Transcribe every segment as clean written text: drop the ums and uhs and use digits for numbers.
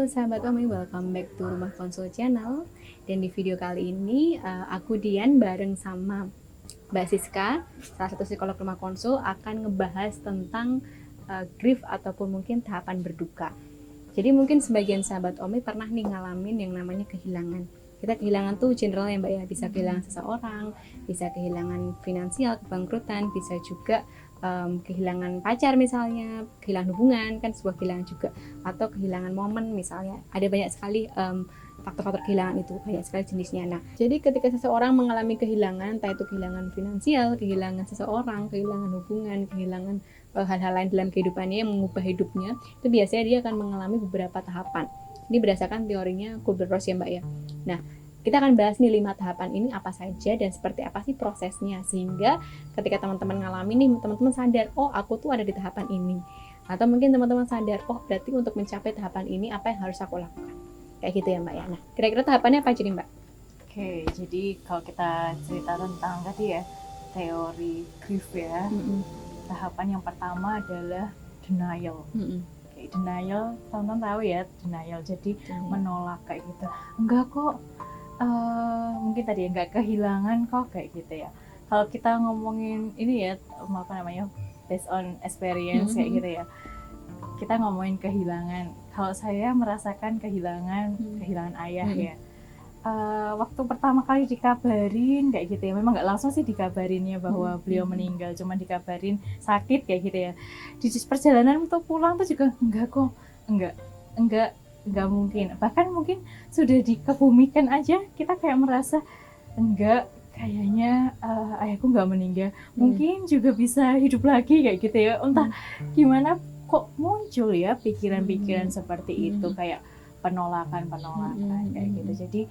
sahabat Omi, welcome back to Rumah Konsul Channel. Dan di video kali ini aku Dian bareng sama Mbak Siska, salah satu psikolog Rumah Konsul, akan ngebahas tentang grief ataupun mungkin tahapan berduka. Jadi mungkin sebagian sahabat Omi pernah nih ngalamin yang namanya kehilangan. Kita kehilangan tuh general ya Mbak ya, bisa kehilangan seseorang, bisa kehilangan finansial, kebangkrutan, bisa juga kehilangan pacar misalnya, kehilangan hubungan kan sebuah kehilangan juga, atau kehilangan momen misalnya. Ada banyak sekali faktor-faktor kehilangan itu, banyak sekali jenisnya. Nah, jadi ketika seseorang mengalami kehilangan, entah itu kehilangan finansial, kehilangan seseorang, kehilangan hubungan, kehilangan hal-hal lain dalam kehidupannya yang mengubah hidupnya, itu biasanya dia akan mengalami beberapa tahapan. Ini berdasarkan teorinya Kubler-Ross ya Mbak ya. Nah, kita akan bahas nih 5 tahapan ini apa saja dan seperti apa sih prosesnya, sehingga ketika teman-teman ngalamin nih, teman-teman sadar, oh aku tuh ada di tahapan ini. Atau mungkin teman-teman sadar, oh berarti untuk mencapai tahapan ini apa yang harus aku lakukan. Kayak gitu ya Mbak ya. Nah, kira-kira tahapannya apa aja nih Mbak? Oke, jadi kalau kita cerita tentang tadi ya, teori grief ya, tahapan yang pertama adalah denial. Oke, denial, teman-teman tahu ya, denial. Jadi menolak kayak gitu. Enggak kok, mungkin tadi ya, enggak kehilangan kok kayak gitu ya. Kalau kita ngomongin ini ya, apa namanya, based on experience kayak gitu ya, kita ngomongin kehilangan. Kalau saya merasakan kehilangan ayah ya. Waktu pertama kali dikabarin kayak gitu ya, memang nggak langsung sih dikabarinnya bahwa beliau meninggal, cuma dikabarin sakit kayak gitu ya. Di perjalanan untuk pulang tuh juga enggak mungkin, bahkan mungkin sudah dikebumikan aja kita kayak merasa enggak, kayaknya ayahku nggak meninggal, mungkin juga bisa hidup lagi kayak gitu ya. Entah gimana kok muncul ya pikiran-pikiran seperti itu, kayak penolakan kayak gitu. Jadi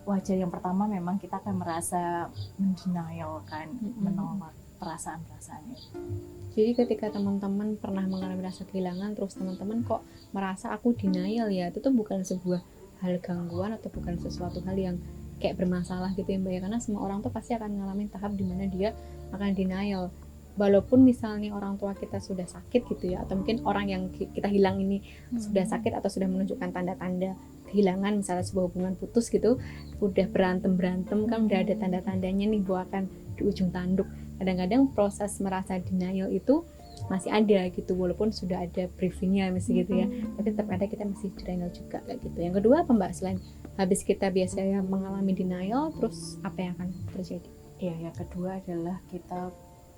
wajar, yang pertama memang kita akan merasa denial kan, menolak perasaan-perasaan itu. Jadi ketika teman-teman pernah mengalami rasa kehilangan, terus teman-teman kok merasa aku denial ya, itu tuh bukan sebuah hal gangguan atau bukan sesuatu hal yang kayak bermasalah gitu ya Mbak ya, karena semua orang tuh pasti akan ngalamin tahap dimana dia akan denial. Walaupun misalnya orang tua kita sudah sakit gitu ya, atau mungkin orang yang kita hilang ini sudah sakit atau sudah menunjukkan tanda-tanda kehilangan, misalnya sebuah hubungan putus gitu, udah berantem kan udah ada tanda-tandanya nih bahwa akan di ujung tanduk. Kadang-kadang proses merasa denial itu masih ada gitu, walaupun sudah ada briefingnya mesti gitu ya, tapi tetap ada kita masih denial juga kayak gitu. Yang kedua apa Mbak, selain habis kita biasanya mengalami denial, terus apa yang akan terjadi? Ya, yang kedua adalah kita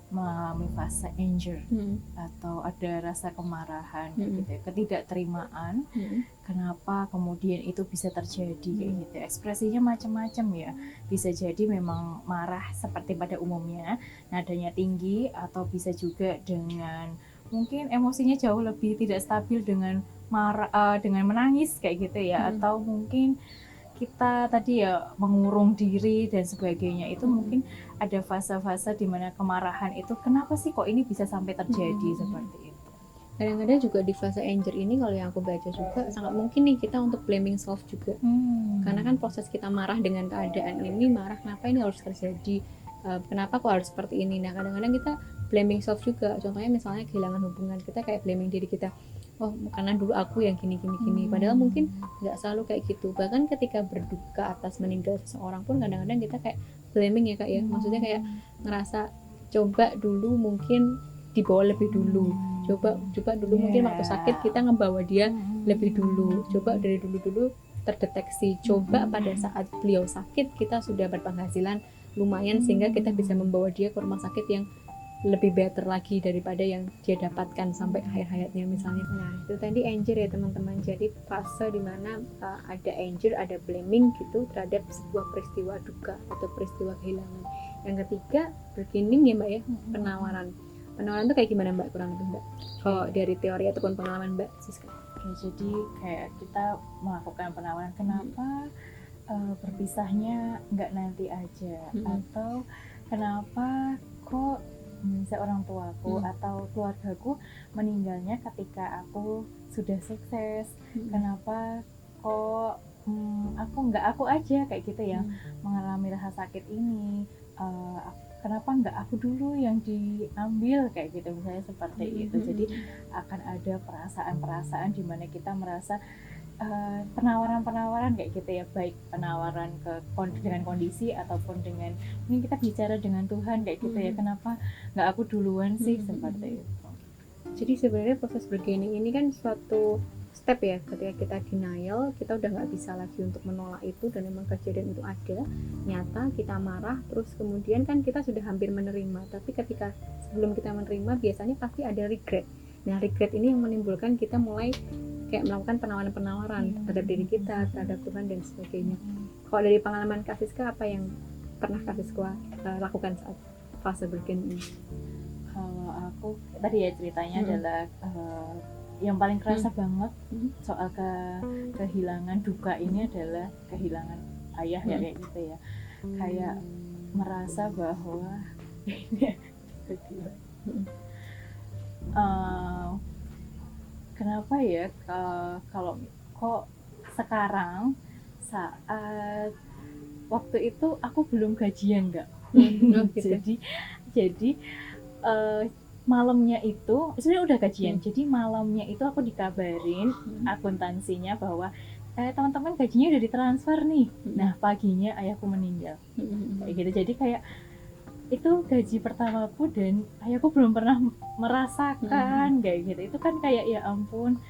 mengalami fase anger, atau ada rasa kemarahan gitu ya, ketidakterimaan. Kenapa kemudian itu bisa terjadi kayak gitu. Ekspresinya macam-macam ya, bisa jadi memang marah seperti pada umumnya, nadanya tinggi, atau bisa juga dengan mungkin emosinya jauh lebih tidak stabil dengan marah, dengan menangis kayak gitu ya, atau mungkin kita tadi ya mengurung diri dan sebagainya. Itu mungkin ada fase-fase di mana kemarahan itu, kenapa sih kok ini bisa sampai terjadi seperti itu. Kadang-kadang juga di fase anger ini, kalau yang aku baca juga, sangat mungkin nih kita untuk blaming self juga. Karena kan proses kita marah dengan keadaan ini, marah kenapa ini harus terjadi, kenapa kok harus seperti ini. Nah kadang-kadang kita blaming self juga. Contohnya misalnya kehilangan hubungan, kita kayak blaming diri kita, oh karena dulu aku yang gini. Padahal mungkin nggak selalu kayak gitu. Bahkan ketika berduka atas meninggal seseorang pun kadang-kadang kita kayak blaming ya Kak ya. Maksudnya kayak ngerasa coba dulu mungkin dibawa lebih dulu, coba dulu mungkin waktu sakit kita ngebawa dia lebih dulu, coba dari dulu terdeteksi, coba pada saat beliau sakit kita sudah berpenghasilan lumayan sehingga kita bisa membawa dia ke rumah sakit yang lebih better lagi daripada yang dia dapatkan sampai akhir hayatnya misalnya. Nah itu tadi anger ya teman-teman. Jadi fase dimana ada anger, ada blaming gitu terhadap sebuah peristiwa duka atau peristiwa kehilangan. Yang ketiga beginning ya Mbak ya, penawaran tuh kayak gimana Mbak, kurang lebih Mbak? Kalau dari teori ataupun pengalaman Mbak Siska? Jadi kayak kita melakukan penawaran, kenapa berpisahnya nggak nanti aja, atau kenapa kok seorang tuaku atau keluargaku meninggalnya ketika aku sudah sukses, kenapa kok aku aja kayak gitu ya, mengalami rasa sakit ini, kenapa nggak aku dulu yang diambil kayak gitu misalnya seperti itu. Jadi akan ada perasaan-perasaan di mana kita merasa penawaran-penawaran kayak gitu ya, baik penawaran dengan kondisi ataupun dengan ini kita bicara dengan Tuhan kayak gitu ya, kenapa nggak aku duluan sih, seperti itu. Jadi sebenarnya proses bargaining ini kan suatu step ya, ketika kita denial, kita udah nggak bisa lagi untuk menolak itu dan memang kejadian itu ada, nyata, kita marah, terus kemudian kan kita sudah hampir menerima, tapi ketika sebelum kita menerima biasanya pasti ada regret. Nah regret ini yang menimbulkan kita mulai kayak melakukan penawaran-penawaran terhadap diri kita, terhadap Tuhan dan sebagainya. Kalau dari pengalaman Kak Siska, apa yang pernah Kak Siska lakukan saat fase bargaining ini? Kalau aku tadi ya ceritanya adalah yang paling kerasa banget soal kehilangan duka ini adalah kehilangan ayah ya, kayak gitu ya, kayak merasa bahwa kenapa ya kalau kok sekarang saat waktu itu aku belum gajian nggak. jadi malamnya itu sebenarnya udah gajian, jadi malamnya itu aku dikabarin akuntansinya bahwa teman-teman gajinya udah ditransfer nih. Nah paginya ayahku meninggal, kayak gitu. Jadi kayak itu gaji pertamaku dan ayahku belum pernah merasakan kayak gitu. Itu kan kayak ya ampun,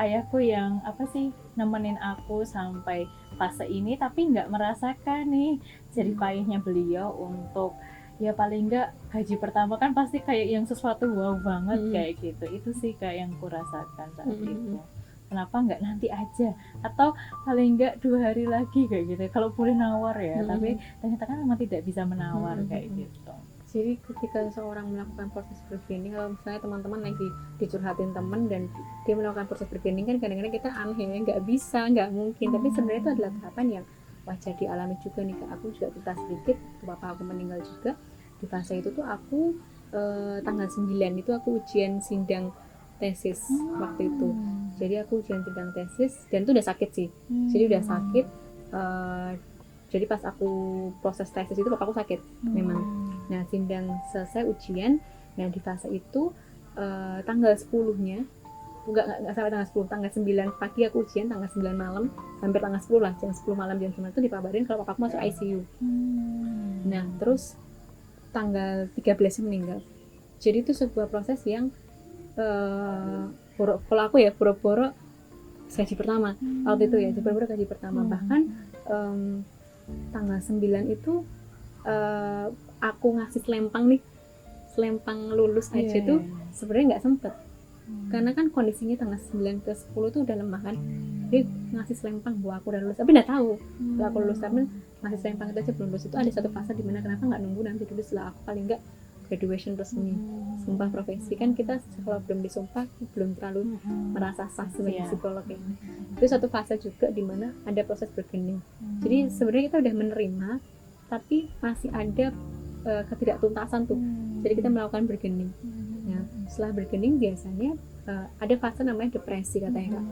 ayahku yang apa sih nemenin aku sampai fase ini tapi nggak merasakan nih jerih payahnya beliau untuk ya paling nggak gaji pertama kan pasti kayak yang sesuatu wow banget kayak gitu. Itu sih kayak yang ku rasakan saat itu. Kenapa nggak nanti aja, atau paling nggak 2 hari lagi kayak gitu kalau boleh nawar ya. Tapi ternyata kan memang tidak bisa menawar kayak gitu. Jadi ketika seorang melakukan proses bargaining, kalau misalnya teman-teman lagi dicurhatin teman dan dia melakukan proses bargaining, kan kadang-kadang kita aneh ya, nggak bisa, nggak mungkin. Tapi sebenarnya itu adalah tahapan yang wajar dialami juga nih Kak. Aku juga cerita sedikit, bapak aku meninggal juga di fase itu tuh aku tanggal 9 itu aku ujian sidang tesis waktu itu. Jadi aku ujian sidang tesis dan itu udah sakit sih. Jadi udah sakit. Jadi pas aku proses tesis itu bapakku sakit memang. Nah sidang selesai ujian. Nah di fase itu tanggal 10-nya enggak sampai tanggal 10, tanggal 9 pagi aku ujian, tanggal 9 malam hampir tanggal 10 lah, jam 10 malam jam 9 itu dikabarin kalau bapakku masuk ICU. Nah terus tanggal 13 meninggal. Jadi itu sebuah proses yang kalau aku ya boro-boro gaji pertama waktu itu ya, boro-boro gaji pertama. Bahkan tanggal 9 itu aku ngasih selempang lulus aja tuh sebenarnya nggak sempet, karena kan kondisinya tanggal 9 ke 10 tuh udah lemah kan. Dia ngasih selempang bahwa aku udah lulus, tapi nggak tahu kalau aku lulus, tapi ngasih selempang itu aja belum lulus. Itu ada satu fase dimana kenapa nggak nunggu nanti dulu setelah aku paling nggak graduation resmi, sumpah profesi. Kan kita kalau belum disumpah belum terlalu merasa sah sebagai psikolog ya. Itu satu fase juga dimana ada proses bargaining. Jadi sebenarnya kita udah menerima tapi masih ada ketidaktuntasan tuh. Jadi kita melakukan bargaining. Nah, setelah bargaining biasanya ada fase namanya depresi katanya Kak.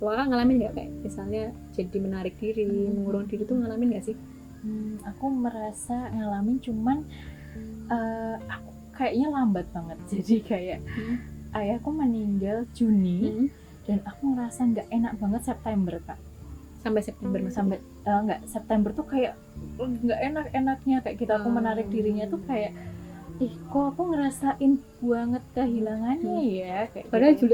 Kakak ngalamin nggak kayak misalnya jadi menarik diri, mengurung diri tuh ngalamin nggak sih? Aku merasa ngalamin, cuman aku kayaknya lambat banget. Jadi kayak ayahku meninggal Juni dan aku ngerasa nggak enak banget September Kak. Sampai September sampai nggak September tuh kayak nggak enak-enaknya kayak gitu. Aku menarik dirinya tuh kayak kok aku ngerasain banget kehilangannya ya kayak padahal gitu.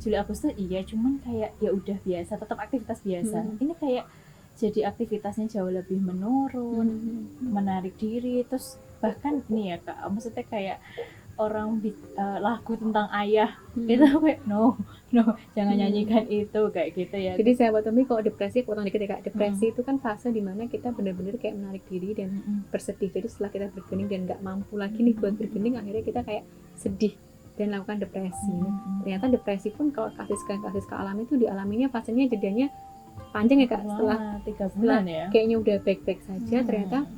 Juli Agustus iya, cuman kayak ya udah biasa, tetap aktivitas biasa. Ini kayak jadi aktivitasnya jauh lebih menurun, menarik diri. Terus bahkan nih ya Kak, maksudnya kayak orang lagu tentang ayah itu kayak no jangan nyanyikan itu kayak gitu ya. Jadi sahabat Tommy, kalau depresi, potong dikit ya Kak, depresi itu kan fase dimana kita benar-benar kayak menarik diri dan bersedih. Jadi setelah kita bargaining dan nggak mampu lagi nih buat bargaining, akhirnya kita kayak sedih dan lakukan depresi. Ternyata depresi pun kalau kasus alami itu dialaminya fasenya jadinya panjang ya Kak, setelah 3 bulan ya kayaknya udah baik-baik saja ternyata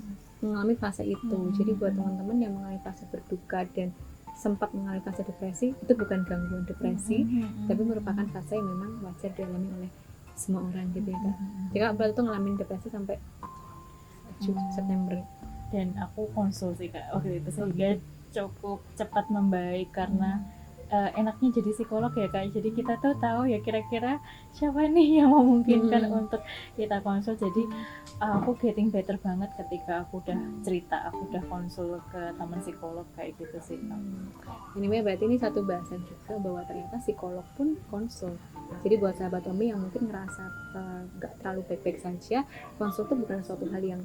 mengalami fase itu. Jadi buat teman-teman yang mengalami fase berduka dan sempat mengalami fase depresi, itu bukan gangguan depresi, tapi merupakan fase yang memang wajar dialami oleh semua orang gitu ya Kak. Jadi Kak Abel tuh ngalamin depresi sampai September. Dan aku konsul sih Kak waktu itu, sehingga cukup cepat membaik karena enaknya jadi psikolog ya Kak. Jadi kita tuh tahu ya kira-kira siapa nih yang memungkinkan untuk kita konsul. Jadi aku getting better banget ketika aku udah cerita, aku udah konsul ke teman psikolog kayak gitu sih Kak. Anyway, berarti ini satu bahasan juga bahwa ternyata psikolog pun konsul. Jadi buat sahabat Tommy yang mungkin ngerasa nggak terlalu baik-baik saja, konsul itu bukan suatu hal yang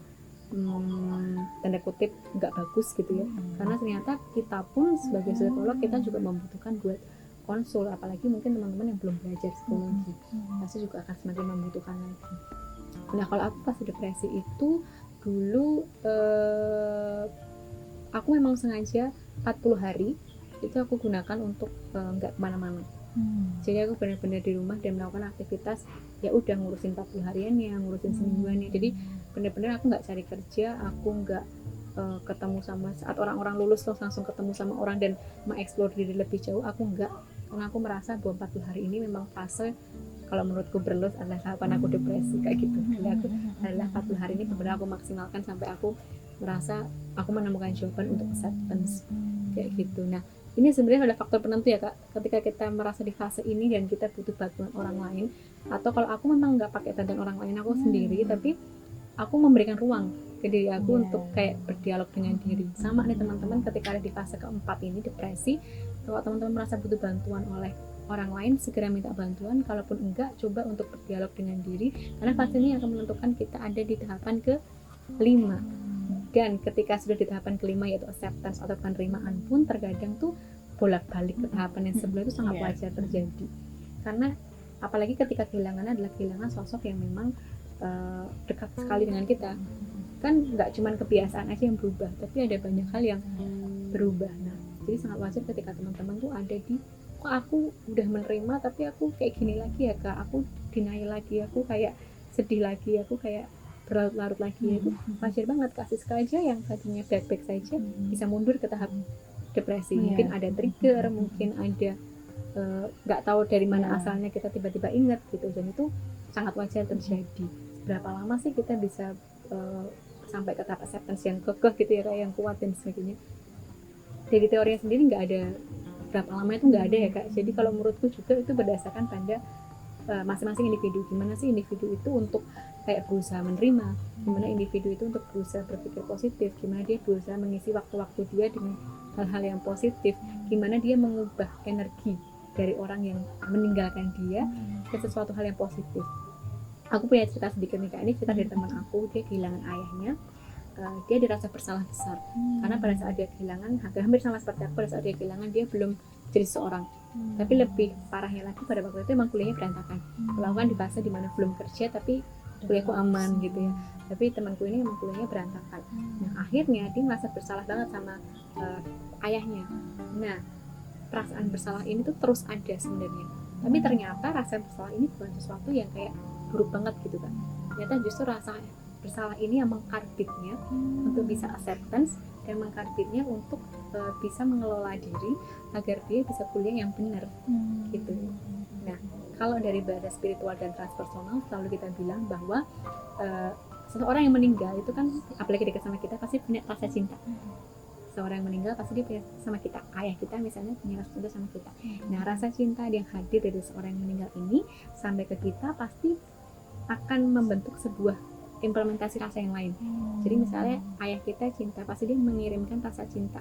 tanda kutip nggak bagus gitu ya, karena ternyata kita pun sebagai psikolog kita juga membutuhkan buat konsul, apalagi mungkin teman-teman yang belum belajar psikologi pasti juga akan semakin membutuhkan lagi. Nah kalau aku pas depresi itu dulu aku memang sengaja 40 hari itu aku gunakan untuk nggak kemana-mana. Jadi aku benar-benar di rumah dan melakukan aktivitas ya udah ngurusin 40 hariannya, ngurusin semingguannya. Jadi benar-benar aku nggak cari kerja, aku nggak ketemu sama saat orang-orang lulus terus langsung ketemu sama orang dan mengeksplor diri lebih jauh, aku nggak, karena aku merasa bahwa 40 hari ini memang fase kalau menurutku berlus adalah tahapan aku depresi kayak gitu. Jadi aku adalah 40 hari ini benar-benar aku maksimalkan sampai aku merasa aku menemukan jawaban untuk acceptance kayak gitu. Nah ini sebenarnya ada faktor penentu ya Kak, ketika kita merasa di fase ini dan kita butuh bantuan orang lain, atau kalau aku memang nggak pakai bantuan orang lain, aku sendiri, tapi aku memberikan ruang ke diri aku untuk kayak berdialog dengan diri. Sama nih teman-teman, ketika ada di fase keempat ini depresi, kalau teman-teman merasa butuh bantuan oleh orang lain, segera minta bantuan. Kalaupun enggak, coba untuk berdialog dengan diri, karena fase ini akan menentukan kita ada di tahapan ke-5. Dan ketika sudah di tahapan ke-5 yaitu acceptance atau penerimaan pun terkadang tuh bolak-balik ke tahapan yang sebelumnya itu sangat wajar terjadi. Karena apalagi ketika kehilangan adalah kehilangan sosok yang memang dekat sekali dengan kita. Kan nggak cuma kebiasaan aja yang berubah, tapi ada banyak hal yang berubah. Nah, jadi sangat wajar ketika teman-teman tuh ada di kok aku udah menerima tapi aku kayak gini lagi ya Kak, aku denial lagi, aku kayak sedih lagi, aku kayak berlarut-larut lagi. Itu wajar banget. Kasih sekali aja yang tadinya baik-baik saja bisa mundur ke tahap depresi. Mungkin ada trigger, mungkin ada nggak tahu dari mana asalnya kita tiba-tiba ingat gitu, dan itu sangat wajar terjadi. Berapa lama sih kita bisa sampai ke tahap acceptance yang kekeh gitu ya, yang kuat dan sebagainya? Dari teorinya sendiri nggak ada berapa lama, itu nggak ada ya Kak. Jadi kalau menurutku juga itu berdasarkan pada masing-masing individu. Gimana sih individu itu untuk kayak berusaha menerima, gimana individu itu untuk berusaha berpikir positif, gimana dia berusaha mengisi waktu-waktu dia dengan hal-hal yang positif, gimana dia mengubah energi dari orang yang meninggalkan dia ke sesuatu hal yang positif. Aku punya cerita sedikit nih Kak, ini cerita dari teman aku. Dia kehilangan ayahnya, dia dirasa bersalah besar karena pada saat dia kehilangan, hampir sama seperti aku, pada saat dia kehilangan dia belum jadi seorang. Tapi lebih parahnya lagi pada waktu itu emang kuliahnya berantakan. Kalau kan di fase dimana belum kerja tapi kuliahku aman gitu ya, tapi temanku ini emang kuliahnya berantakan. Nah akhirnya dia merasa bersalah banget sama ayahnya. Nah perasaan bersalah ini tuh terus ada sebenarnya, tapi ternyata rasa bersalah ini bukan sesuatu yang kayak buruk banget gitu kan. Ternyata justru rasa bersalah ini yang mengkarbitnya untuk bisa acceptance dan mengkarbitnya untuk bisa mengelola diri agar dia bisa kuliah yang benar gitu. Nah kalau dari bahasa spiritual dan transpersonal selalu kita bilang bahwa seseorang yang meninggal itu kan apalagi dekat sama kita pasti punya rasa cinta. Seorang yang meninggal pasti dia punya sama kita, ayah kita misalnya punya rasa cinta sama kita. Nah rasa cinta yang hadir dari seorang yang meninggal ini sampai ke kita pasti akan membentuk sebuah implementasi rasa yang lain. Jadi misalnya ayah kita cinta, pasti dia mengirimkan rasa cinta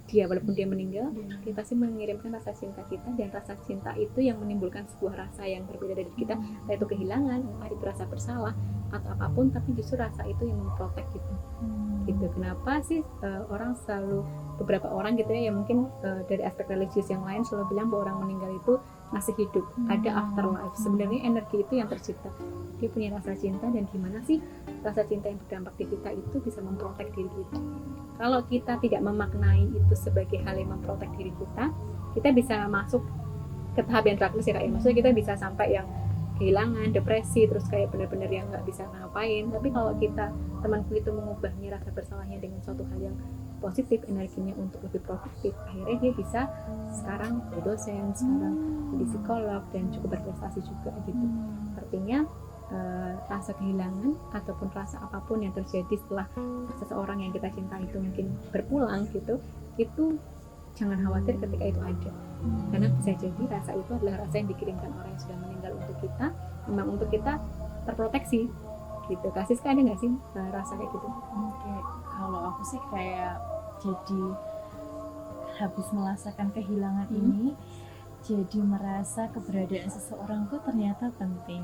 dia, walaupun dia meninggal, dia pasti mengirimkan rasa cinta kita, dan rasa cinta itu yang menimbulkan sebuah rasa yang berbeda dari kita, yaitu kehilangan, entah itu rasa bersalah atau apapun, tapi justru rasa itu yang memprotek kita. Gitu. Kenapa sih orang selalu, beberapa orang gitu ya, yang mungkin dari aspek religius yang lain selalu bilang bahwa orang meninggal itu masih hidup, ada afterlife. Sebenarnya energi itu yang tercipta, dia punya rasa cinta, dan gimana sih rasa cinta yang berdampak di kita itu bisa memprotek diri kita. Kalau kita tidak memaknai itu sebagai hal yang memprotek diri kita bisa masuk ke tahap yang terakhir sih kayak, maksudnya kita bisa sampai yang kehilangan, depresi, terus kayak benar-benar yang nggak bisa ngapain. Tapi kalau kita, temanku itu mengubahnya rasa bersalahnya dengan suatu hal yang positif, energinya untuk lebih produktif, akhirnya dia bisa sekarang jadi dosen, sekarang jadi psikolog, dan cukup berprestasi juga gitu. Artinya rasa kehilangan ataupun rasa apapun yang terjadi setelah seseorang yang kita cintai itu mungkin berpulang gitu, itu jangan khawatir ketika itu ada, karena bisa jadi rasa itu adalah rasa yang dikirimkan orang yang sudah meninggal untuk kita, memang untuk kita terproteksi gitu. Kasih ada nggak sih rasa kayak gitu? Oke, kalau aku sih kayak jadi habis merasakan kehilangan ini, jadi merasa keberadaan seseorang tuh ternyata penting.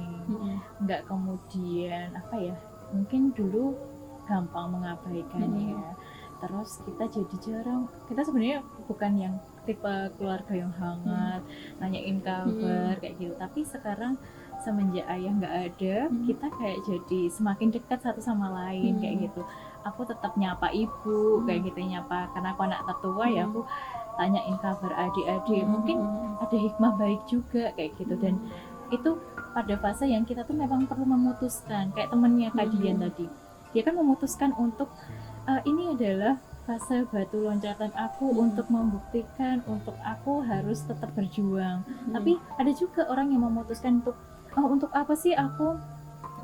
Nggak kemudian apa ya, mungkin dulu gampang mengabaikannya ya. Terus kita jadi jarang, kita sebenarnya bukan yang tipe keluarga yang hangat, nanyain kabar kayak gitu. Tapi sekarang semenjak ayah nggak ada, kita kayak jadi semakin dekat satu sama lain kayak gitu. Aku tetap nyapa ibu kayak gitu, nyapa karena aku anak tertua ya, aku tanyain kabar adik-adik. Mungkin ada hikmah baik juga kayak gitu, dan itu pada fase yang kita tuh memang perlu memutuskan. Kayak temennya Kak Dian tadi, dia kan memutuskan untuk ini adalah fase batu loncatan aku untuk membuktikan untuk aku harus tetap berjuang. Tapi ada juga orang yang memutuskan untuk apa sih aku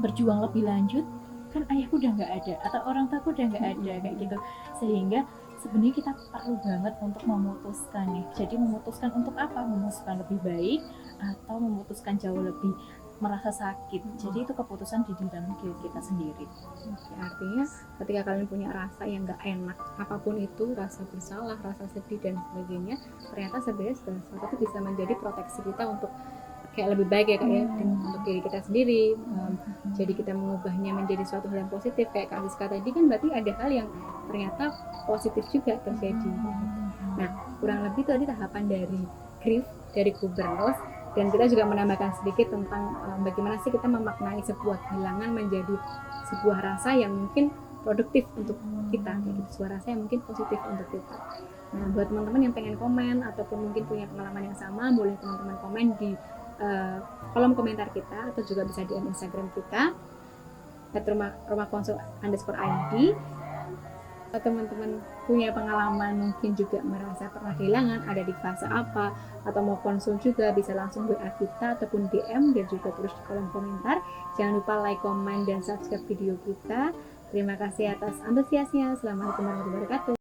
berjuang lebih lanjut, kan ayahku udah nggak ada atau orang tuaku udah nggak ada kayak gitu. Sehingga sebenarnya kita perlu banget untuk memutuskan nih. Jadi memutuskan untuk apa? Memutuskan lebih baik atau memutuskan jauh lebih merasa sakit. Jadi itu keputusan di dalam diri kita sendiri. Oke, artinya ketika kalian punya rasa yang nggak enak, apapun itu, rasa bersalah, rasa sedih dan sebagainya, ternyata sebenarnya segala sesuatu itu bisa menjadi proteksi kita untuk kayak lebih baik ya Kak ya, untuk diri kita sendiri. Jadi kita mengubahnya menjadi suatu hal yang positif. Kayak Kak Siska tadi kan berarti ada hal yang ternyata positif juga terjadi. Nah, kurang lebih itu tadi tahapan dari grief, dari guber loss. Dan kita juga menambahkan sedikit tentang bagaimana sih kita memaknai sebuah kehilangan menjadi sebuah rasa yang mungkin produktif untuk kita, kayak gitu, sebuah rasa yang mungkin positif untuk kita. Nah, buat teman-teman yang pengen komen ataupun mungkin punya pengalaman yang sama, boleh teman-teman komen di kolom komentar kita, atau juga bisa di Instagram kita @rumahkonsul_id. Teman-teman punya pengalaman mungkin juga merasa pernah kehilangan, ada di fase apa, atau mau konsul juga bisa langsung WA kita ataupun DM dan juga tulis di kolom komentar. Jangan lupa like, comment, dan subscribe video kita. Terima kasih atas antusiasnya. Assalamualaikum warahmatullahi wabarakatuh.